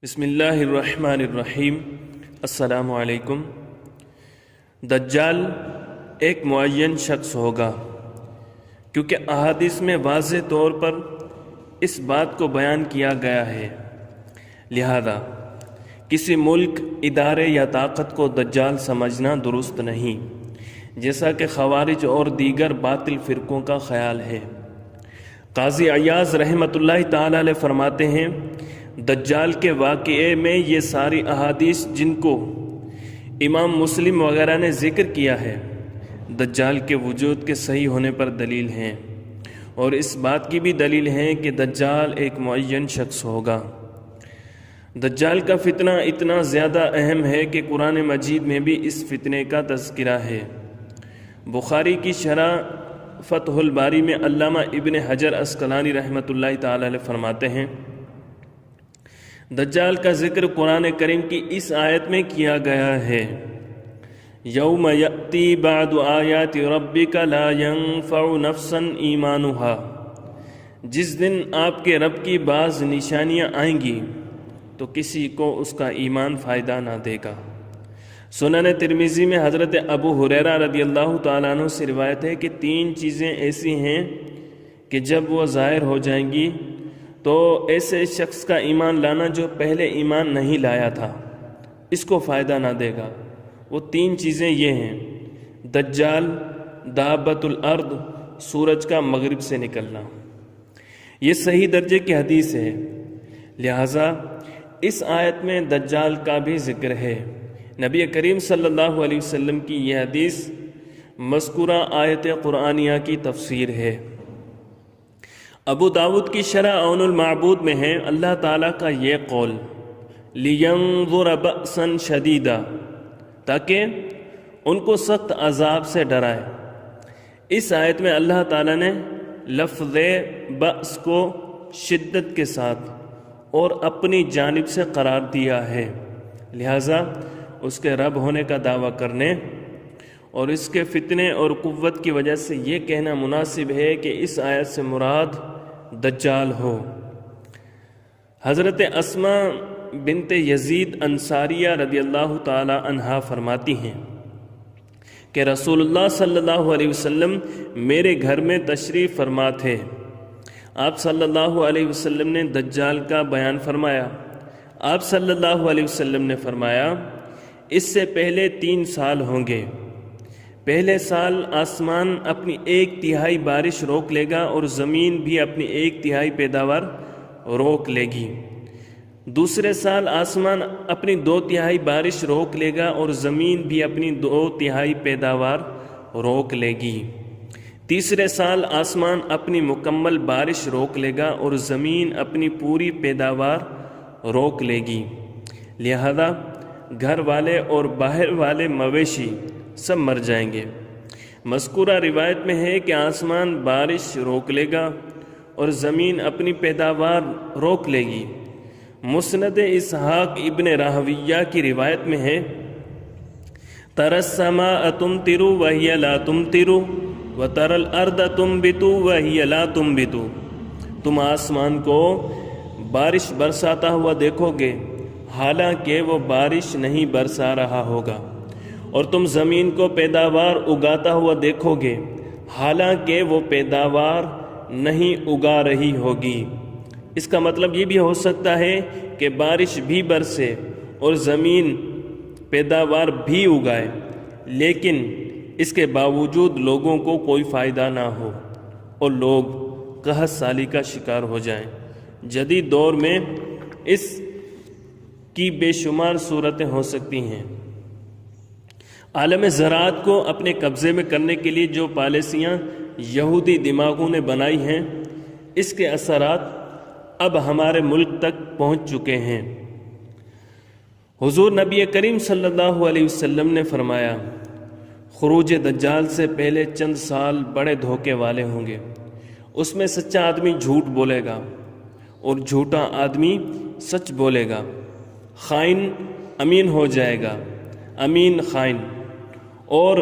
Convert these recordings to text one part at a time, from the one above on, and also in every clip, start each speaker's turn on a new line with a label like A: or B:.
A: بسم اللہ الرحمن الرحیم۔ السلام علیکم۔ دجال ایک معین شخص ہوگا، کیونکہ احادیث میں واضح طور پر اس بات کو بیان کیا گیا ہے، لہذا کسی ملک، ادارے یا طاقت کو دجال سمجھنا درست نہیں، جیسا کہ خوارج اور دیگر باطل فرقوں کا خیال ہے۔ قاضی عیاض رحمۃ اللہ تعالی علیہ فرماتے ہیں، دجال کے واقعے میں یہ ساری احادیث جن کو امام مسلم وغیرہ نے ذکر کیا ہے، دجال کے وجود کے صحیح ہونے پر دلیل ہیں، اور اس بات کی بھی دلیل ہے کہ دجال ایک معین شخص ہوگا۔ دجال کا فتنہ اتنا زیادہ اہم ہے کہ قرآن مجید میں بھی اس فتنے کا تذکرہ ہے۔ بخاری کی شرح فتح الباری میں علامہ ابن حجر عسقلانی رحمۃ اللہ تعالی علیہ فرماتے ہیں، دجال کا ذکر قرآن کریم کی اس آیت میں کیا گیا ہے، یوم یأتی بعد آیات ربک لا ینفع نفسا ایمانہا، جس دن آپ کے رب کی بعض نشانیاں آئیں گی تو کسی کو اس کا ایمان فائدہ نہ دے گا۔ سنن ترمذی میں حضرت ابو ہریرہ رضی اللہ تعالیٰ عنہ سے روایت ہے کہ 3 چیزیں ایسی ہیں کہ جب وہ ظاہر ہو جائیں گی تو ایسے شخص کا ایمان لانا جو پہلے ایمان نہیں لایا تھا اس کو فائدہ نہ دے گا۔ وہ 3 چیزیں یہ ہیں: دجال، دابۃ الارض، سورج کا مغرب سے نکلنا۔ یہ صحیح درجے کی حدیث ہے، لہذا اس آیت میں دجال کا بھی ذکر ہے۔ نبی کریم صلی اللہ علیہ وسلم کی یہ حدیث مذکورہ آیت قرآنیہ کی تفسیر ہے۔ ابو داود کی شرح عون المعبود میں ہے، اللہ تعالیٰ کا یہ قول، لِيَنظُرَ بَأْسًا شَدِيدًا، تاکہ ان کو سخت عذاب سے ڈرائے۔ اس آیت میں اللہ تعالیٰ نے لفظ بأس کو شدت کے ساتھ اور اپنی جانب سے قرار دیا ہے، لہذا اس کے رب ہونے کا دعویٰ کرنے اور اس کے فتنے اور قوت کی وجہ سے یہ کہنا مناسب ہے کہ اس آیت سے مراد دجال ہو۔ حضرت اسماء بنت یزید انصاریہ رضی اللہ تعالی عنہا فرماتی ہیں کہ رسول اللہ صلی اللہ علیہ وسلم میرے گھر میں تشریف فرما تھے۔ آپ صلی اللہ علیہ وسلم نے دجال کا بیان فرمایا۔ آپ صلی اللہ علیہ وسلم نے فرمایا، اس سے پہلے 3 سال ہوں گے۔ پہلے سال آسمان اپنی 1/3 بارش روک لے گا اور زمین بھی اپنی 1/3 پیداوار روک لے گی۔ دوسرے سال آسمان اپنی 2/3 بارش روک لے گا اور زمین بھی اپنی 2/3 پیداوار روک لے گی۔ تیسرے سال آسمان اپنی مکمل بارش روک لے گا اور زمین اپنی پوری پیداوار روک لے گی، لہذا گھر والے اور باہر والے مویشی سب مر جائیں گے۔ مذکورہ روایت میں ہے کہ آسمان بارش روک لے گا اور زمین اپنی پیداوار روک لے گی۔ مسند اسحاق ابن راہویہ کی روایت میں ہے، تَرَى السَّمَاءَ تُمْطِرُ وَهِيَ لَا تُمْطِرُ وَتَرَى الْأَرْضَ تُنْبِتُ وَهِيَ لَا تُنْبِتُ، تم آسمان کو بارش برساتا ہوا دیکھو گے حالانکہ وہ بارش نہیں برسا رہا ہوگا، اور تم زمین کو پیداوار اگاتا ہوا دیکھو گے حالانکہ وہ پیداوار نہیں اگا رہی ہوگی۔ اس کا مطلب یہ بھی ہو سکتا ہے کہ بارش بھی برسے اور زمین پیداوار بھی اگائے، لیکن اس کے باوجود لوگوں کو کوئی فائدہ نہ ہو اور لوگ قحط سالی کا شکار ہو جائیں۔ جدید دور میں اس کی بے شمار صورتیں ہو سکتی ہیں۔ عالم زراعت کو اپنے قبضے میں کرنے کے لیے جو پالیسیاں یہودی دماغوں نے بنائی ہیں، اس کے اثرات اب ہمارے ملک تک پہنچ چکے ہیں۔ حضور نبی کریم صلی اللہ علیہ وسلم نے فرمایا، خروج دجال سے پہلے چند سال بڑے دھوکے والے ہوں گے۔ اس میں سچا آدمی جھوٹ بولے گا اور جھوٹا آدمی سچ بولے گا، خائن امین ہو جائے گا، امین خائن، اور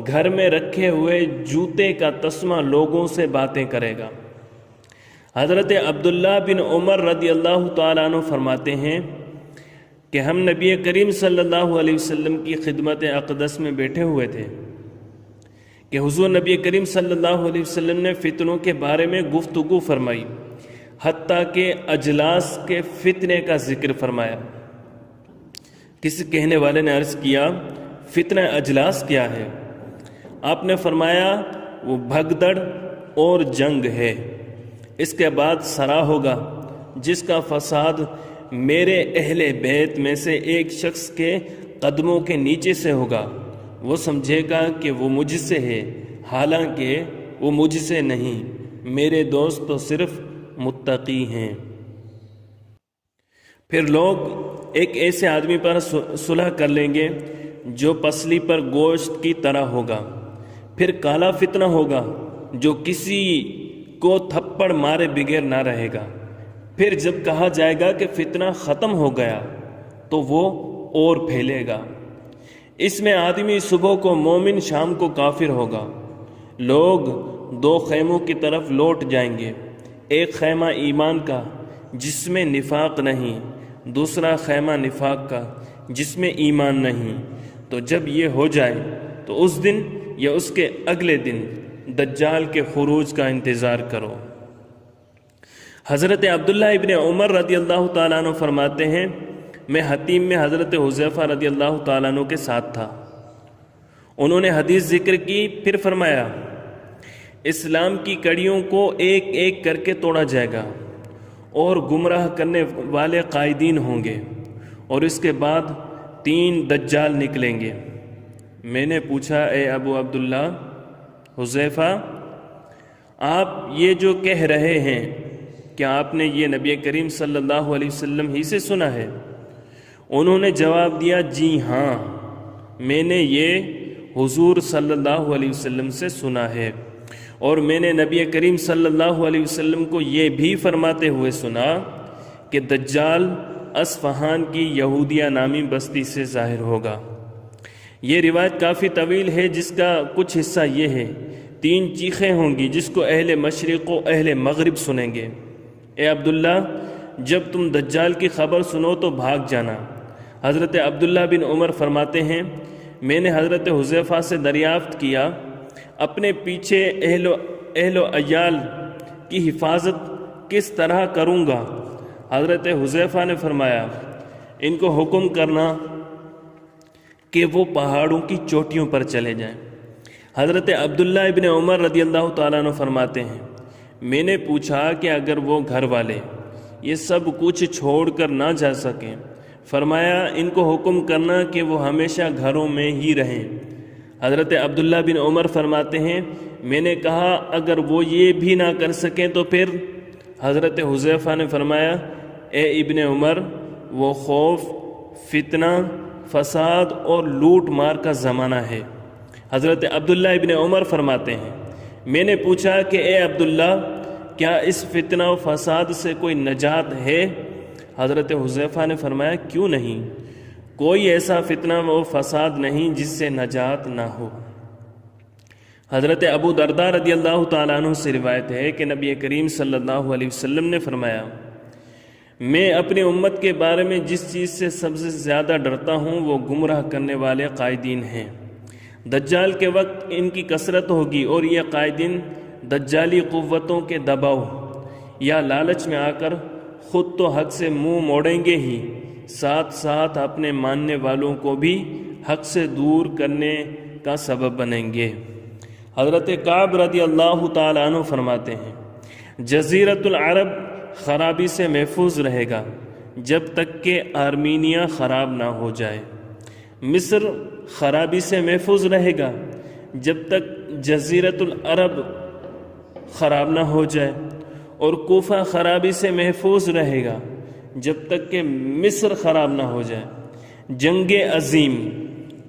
A: گھر میں رکھے ہوئے جوتے کا تسمہ لوگوں سے باتیں کرے گا۔ حضرت عبداللہ بن عمر رضی اللہ تعالیٰ عنہ فرماتے ہیں، کہ ہم نبی کریم صلی اللہ علیہ وسلم کی خدمت اقدس میں بیٹھے ہوئے تھے کہ حضور نبی کریم صلی اللہ علیہ وسلم نے فتنوں کے بارے میں گفتگو فرمائی، حتیٰ کہ اجلاس کے فتنے کا ذکر فرمایا۔ کسی کہنے والے نے عرض کیا فتنہ اجلاس کیا ہے؟ آپ نے فرمایا وہ بھگدڑ اور جنگ ہے، اس کے بعد سرا ہوگا جس کا فساد میرے اہل بیت میں سے ایک شخص کے قدموں کے نیچے سے ہوگا، وہ سمجھے گا کہ وہ مجھ سے ہے، حالانکہ وہ مجھ سے نہیں، میرے دوست تو صرف متقی ہیں۔ پھر لوگ ایک ایسے آدمی پر صلح کر لیں گے جو پسلی پر گوشت کی طرح ہوگا، پھر کالا فتنہ ہوگا جو کسی کو تھپڑ مارے بغیر نہ رہے گا، پھر جب کہا جائے گا کہ فتنہ ختم ہو گیا تو وہ اور پھیلے گا۔ اس میں آدمی صبح کو مومن شام کو کافر ہوگا۔ لوگ دو خیموں کی طرف لوٹ جائیں گے، ایک خیمہ ایمان کا جس میں نفاق نہیں، دوسرا خیمہ نفاق کا جس میں ایمان نہیں۔ تو جب یہ ہو جائے تو اس دن یا اس کے اگلے دن دجال کے خروج کا انتظار کرو۔ حضرت عبداللہ ابن عمر رضی اللہ تعالیٰ عنہ فرماتے ہیں میں حتیم میں حضرت حذیفہ رضی اللہ تعالیٰ عنہ کے ساتھ تھا، انہوں نے حدیث ذکر کی، پھر فرمایا اسلام کی کڑیوں کو ایک ایک کر کے توڑا جائے گا اور گمراہ کرنے والے قائدین ہوں گے، اور اس کے بعد 3 دجال نکلیں گے۔ میں نے پوچھا اے ابو عبداللہ حذیفہ، آپ یہ جو کہہ رہے ہیں کیا آپ نے یہ نبی کریم صلی اللہ علیہ وسلم ہی سے سنا ہے؟ انہوں نے جواب دیا جی ہاں، میں نے یہ حضور صلی اللہ علیہ وسلم سے سنا ہے، اور میں نے نبی کریم صلی اللہ علیہ وسلم کو یہ بھی فرماتے ہوئے سنا کہ دجال اصفہان کی یہودیہ نامی بستی سے ظاہر ہوگا۔ یہ روایت کافی طویل ہے جس کا کچھ حصہ یہ ہے، 3 چیخیں ہوں گی جس کو اہل مشرق و اہل مغرب سنیں گے۔ اے عبداللہ، جب تم دجال کی خبر سنو تو بھاگ جانا۔ حضرت عبداللہ بن عمر فرماتے ہیں میں نے حضرت حذیفہ سے دریافت کیا اپنے پیچھے اہل و عیال کی حفاظت کس طرح کروں گا؟ حضرت حذیفہ نے فرمایا ان کو حکم کرنا کہ وہ پہاڑوں کی چوٹیوں پر چلے جائیں۔ حضرت عبداللہ ابن عمر رضی اللہ تعالیٰ عنہ فرماتے ہیں میں نے پوچھا کہ اگر وہ گھر والے یہ سب کچھ چھوڑ کر نہ جا سکیں، فرمایا ان کو حکم کرنا کہ وہ ہمیشہ گھروں میں ہی رہیں۔ حضرت عبداللہ بن عمر فرماتے ہیں میں نے کہا اگر وہ یہ بھی نہ کر سکیں تو پھر؟ حضرت حذیفہ نے فرمایا اے ابن عمر، وہ خوف، فتنہ، فساد اور لوٹ مار کا زمانہ ہے۔ حضرت عبداللہ ابن عمر فرماتے ہیں میں نے پوچھا کہ اے عبداللہ، کیا اس فتنہ و فساد سے کوئی نجات ہے؟ حضرت حذیفہ نے فرمایا کیوں نہیں، کوئی ایسا فتنہ و فساد نہیں جس سے نجات نہ ہو۔ حضرت ابو درداء رضی اللہ تعالیٰ عنہ سے روایت ہے کہ نبی کریم صلی اللہ علیہ وسلم نے فرمایا میں اپنی امت کے بارے میں جس چیز سے سب سے زیادہ ڈرتا ہوں وہ گمراہ کرنے والے قائدین ہیں۔ دجال کے وقت ان کی کثرت ہوگی اور یہ قائدین دجالی قوتوں کے دباؤ یا لالچ میں آ کر خود تو حق سے منہ موڑیں گے ہی، ساتھ ساتھ اپنے ماننے والوں کو بھی حق سے دور کرنے کا سبب بنیں گے۔ حضرت کعب رضی اللہ تعالیٰ عنہ فرماتے ہیں جزیرۃ العرب خرابی سے محفوظ رہے گا جب تک کہ آرمینیا خراب نہ ہو جائے، مصر خرابی سے محفوظ رہے گا جب تک جزیرۃ العرب خراب نہ ہو جائے، اور کوفہ خرابی سے محفوظ رہے گا جب تک کہ مصر خراب نہ ہو جائے۔ جنگ عظیم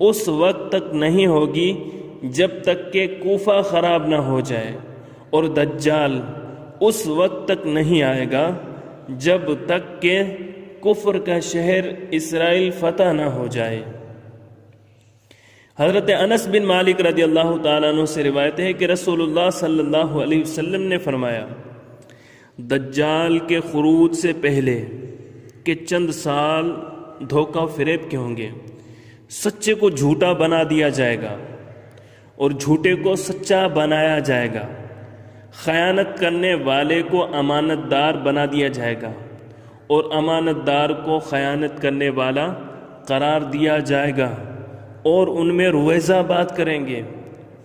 A: اس وقت تک نہیں ہوگی جب تک کہ کوفہ خراب نہ ہو جائے، اور دجال اس وقت تک نہیں آئے گا جب تک کہ کفر کا شہر اسرائیل فتح نہ ہو جائے۔ حضرت انس بن مالک رضی اللہ تعالیٰ عنہ سے روایت ہے کہ رسول اللہ صلی اللہ علیہ وسلم نے فرمایا دجال کے خروج سے پہلے کہ چند سال دھوکہ و فریب کے ہوں گے۔ سچے کو جھوٹا بنا دیا جائے گا اور جھوٹے کو سچا بنایا جائے گا۔ خیانت کرنے والے کو امانت دار بنا دیا جائے گا اور امانت دار کو خیانت کرنے والا قرار دیا جائے گا، اور ان میں رویزہ بات کریں گے۔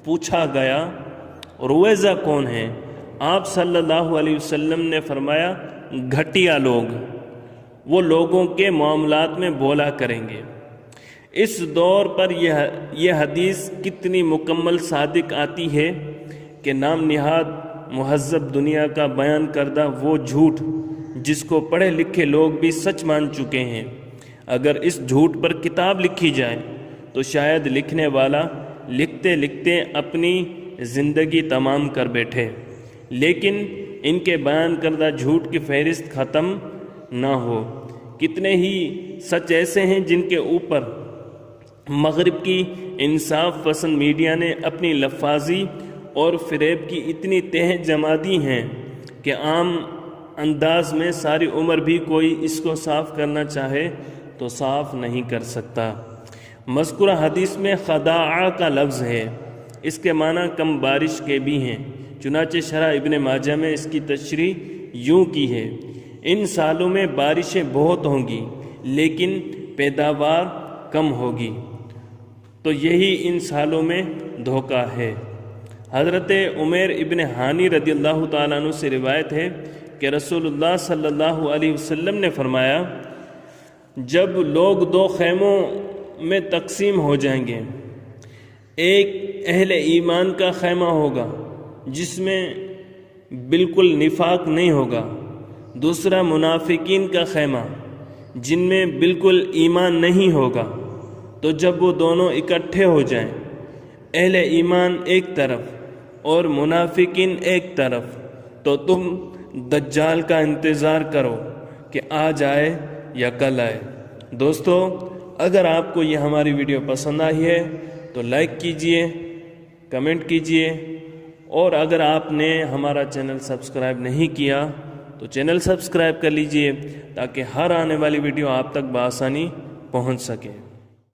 A: پوچھا گیا رویزہ کون ہے؟ آپ صلی اللہ علیہ وسلم نے فرمایا گھٹیا لوگ، وہ لوگوں کے معاملات میں بولا کریں گے۔ اس دور پر یہ حدیث کتنی مکمل صادق آتی ہے کہ نام نہاد مہذب دنیا کا بیان کردہ وہ جھوٹ جس کو پڑھے لکھے لوگ بھی سچ مان چکے ہیں، اگر اس جھوٹ پر کتاب لکھی جائے تو شاید لکھنے والا لکھتے لکھتے اپنی زندگی تمام کر بیٹھے، لیکن ان کے بیان کردہ جھوٹ کی فہرست ختم نہ ہو۔ کتنے ہی سچ ایسے ہیں جن کے اوپر مغرب کی انصاف پسند میڈیا نے اپنی لفاظی اور فریب کی اتنی تہ جما دی ہیں کہ عام انداز میں ساری عمر بھی کوئی اس کو صاف کرنا چاہے تو صاف نہیں کر سکتا۔ مذکورہ حدیث میں خداع کا لفظ ہے، اس کے معنی کم بارش کے بھی ہیں، چنانچہ شرح ابن ماجہ میں اس کی تشریح یوں کی ہے، ان سالوں میں بارشیں بہت ہوں گی لیکن پیداوار کم ہوگی، تو یہی ان سالوں میں دھوکہ ہے۔ حضرت عمیر ابن ہانی رضی اللہ تعالیٰ عنہ سے روایت ہے کہ رسول اللہ صلی اللہ علیہ وسلم نے فرمایا، جب لوگ دو خیموں میں تقسیم ہو جائیں گے، ایک اہل ایمان کا خیمہ ہوگا جس میں بالکل نفاق نہیں ہوگا، دوسرا منافقین کا خیمہ جن میں بالکل ایمان نہیں ہوگا، تو جب وہ دونوں اکٹھے ہو جائیں، اہل ایمان ایک طرف اور منافقین ایک طرف، تو تم دجال کا انتظار کرو کہ آج آئے یا کل آئے۔ دوستو، اگر آپ کو یہ ہماری ویڈیو پسند آئی ہے تو لائک کیجئے، کمنٹ کیجئے، اور اگر آپ نے ہمارا چینل سبسکرائب نہیں کیا تو چینل سبسکرائب کر لیجئے تاکہ ہر آنے والی ویڈیو آپ تک بآسانی پہنچ سکے۔